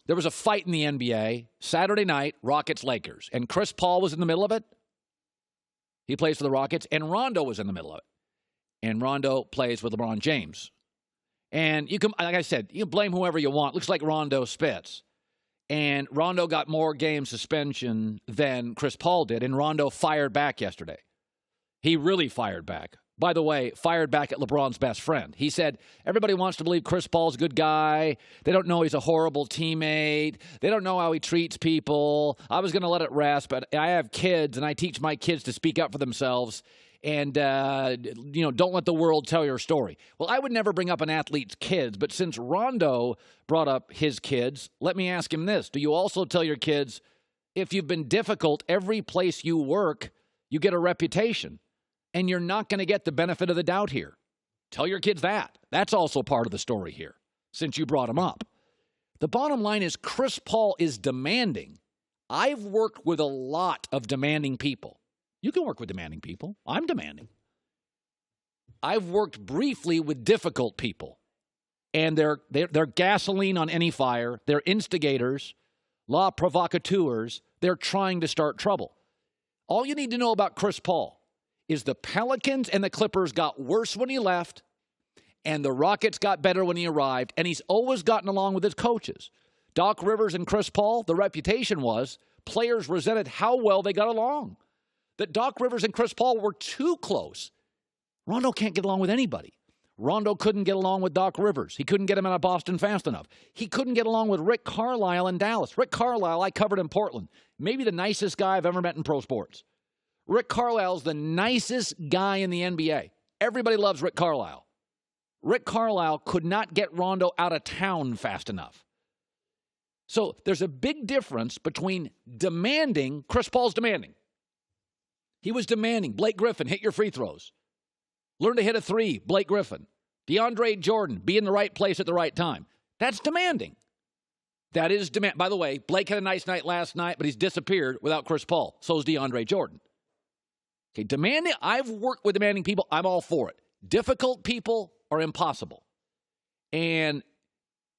There was a fight in the NBA Saturday night, Rockets-Lakers, and Chris Paul was in the middle of it. He plays for the Rockets, and Rondo was in the middle of it. And Rondo plays with LeBron James. And you can, like I said, you can blame whoever you want. Looks like Rondo spits. And Rondo got more game suspension than Chris Paul did, and Rondo fired back yesterday. He really fired back. By the way, fired back at LeBron's best friend. He said, everybody wants to believe Chris Paul's a good guy. They don't know he's a horrible teammate. They don't know how he treats people. I was going to let it rest, but I have kids, and I teach my kids to speak up for themselves. And, don't let the world tell your story. Well, I would never bring up an athlete's kids, but since Rondo brought up his kids, let me ask him this. Do you also tell your kids, if you've been difficult, every place you work, you get a reputation? And you're not going to get the benefit of the doubt here. Tell your kids that. That's also part of the story here, since you brought him up. The bottom line is Chris Paul is demanding. I've worked with a lot of demanding people. You can work with demanding people. I'm demanding. I've worked briefly with difficult people. And they're gasoline on any fire. They're instigators, la provocateurs. They're trying to start trouble. All you need to know about Chris Paul is the Pelicans and the Clippers got worse when he left, and the Rockets got better when he arrived, and he's always gotten along with his coaches. Doc Rivers and Chris Paul, the reputation was players resented how well they got along. That Doc Rivers and Chris Paul were too close. Rondo can't get along with anybody. Rondo couldn't get along with Doc Rivers. He couldn't get him out of Boston fast enough. He couldn't get along with Rick Carlisle in Dallas. Rick Carlisle, I covered in Portland. Maybe the nicest guy I've ever met in pro sports. Rick Carlisle's the nicest guy in the NBA. Everybody loves Rick Carlisle. Rick Carlisle could not get Rondo out of town fast enough. So there's a big difference between demanding. Chris Paul's demanding. He was demanding. Blake Griffin, hit your free throws. Learn to hit a three, Blake Griffin. DeAndre Jordan, be in the right place at the right time. That's demanding. That is demand. By the way, Blake had a nice night last night, but he's disappeared without Chris Paul. So is DeAndre Jordan. Okay, demanding. I've worked with demanding people. I'm all for it. Difficult people are impossible. And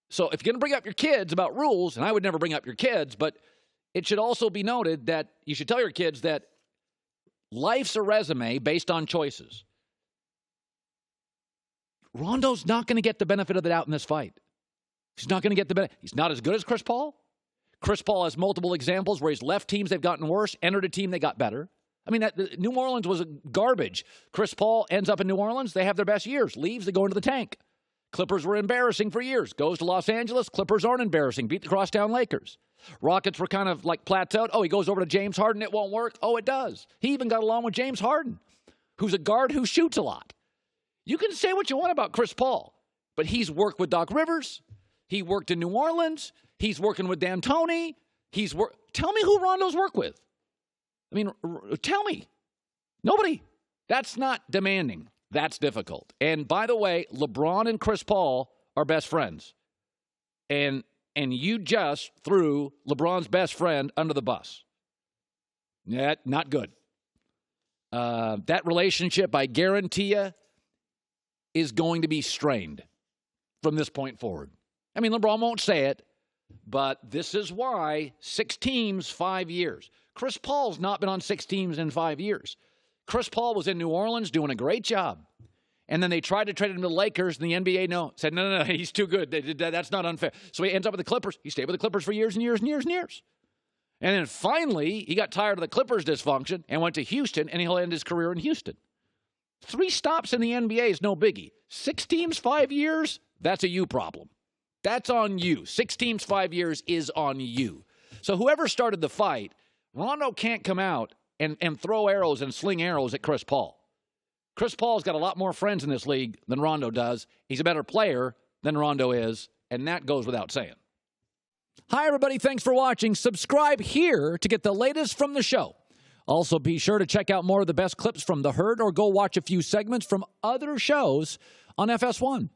so if you're going to bring up your kids about rules, and I would never bring up your kids, but it should also be noted that you should tell your kids that life's a resume based on choices. Rondo's not going to get the benefit of the doubt in this fight. He's not going to get the benefit. He's not as good as Chris Paul. Chris Paul has multiple examples where he's left teams they've gotten worse, entered a team they got better. I mean, New Orleans was garbage. Chris Paul ends up in New Orleans. They have their best years. Leaves, they go into the tank. Clippers were embarrassing for years. Goes to Los Angeles. Clippers aren't embarrassing. Beat the crosstown Lakers. Rockets were kind of like plateaued. Oh, he goes over to James Harden. It won't work. Oh, it does. He even got along with James Harden, who's a guard who shoots a lot. You can say what you want about Chris Paul, but he's worked with Doc Rivers. He worked in New Orleans. He's working with D'Antoni. Tell me who Rondo's worked with. I mean, tell me. Nobody. That's not demanding. That's difficult. And by the way, LeBron and Chris Paul are best friends. And you just threw LeBron's best friend under the bus. Not good. That relationship, I guarantee you, is going to be strained from this point forward. I mean, LeBron won't say it, but this is why 6 teams, 5 years. Chris Paul's not been on 6 teams in 5 years. Chris Paul was in New Orleans doing a great job. And then they tried to trade him to the Lakers, and the NBA said, no, he's too good. That's not unfair. So he ends up with the Clippers. He stayed with the Clippers for years and years and years and years. And then finally, he got tired of the Clippers' dysfunction and went to Houston, and he'll end his career in Houston. 3 stops in the NBA is no biggie. 6 teams, 5 years, that's a you problem. That's on you. 6 teams, 5 years is on you. So whoever started the fight, Rondo can't come out and throw arrows and sling arrows at Chris Paul. Chris Paul's got a lot more friends in this league than Rondo does. He's a better player than Rondo is, and that goes without saying. Hi, everybody. Thanks for watching. Subscribe here to get the latest from the show. Also, be sure to check out more of the best clips from The Herd or go watch a few segments from other shows on FS1.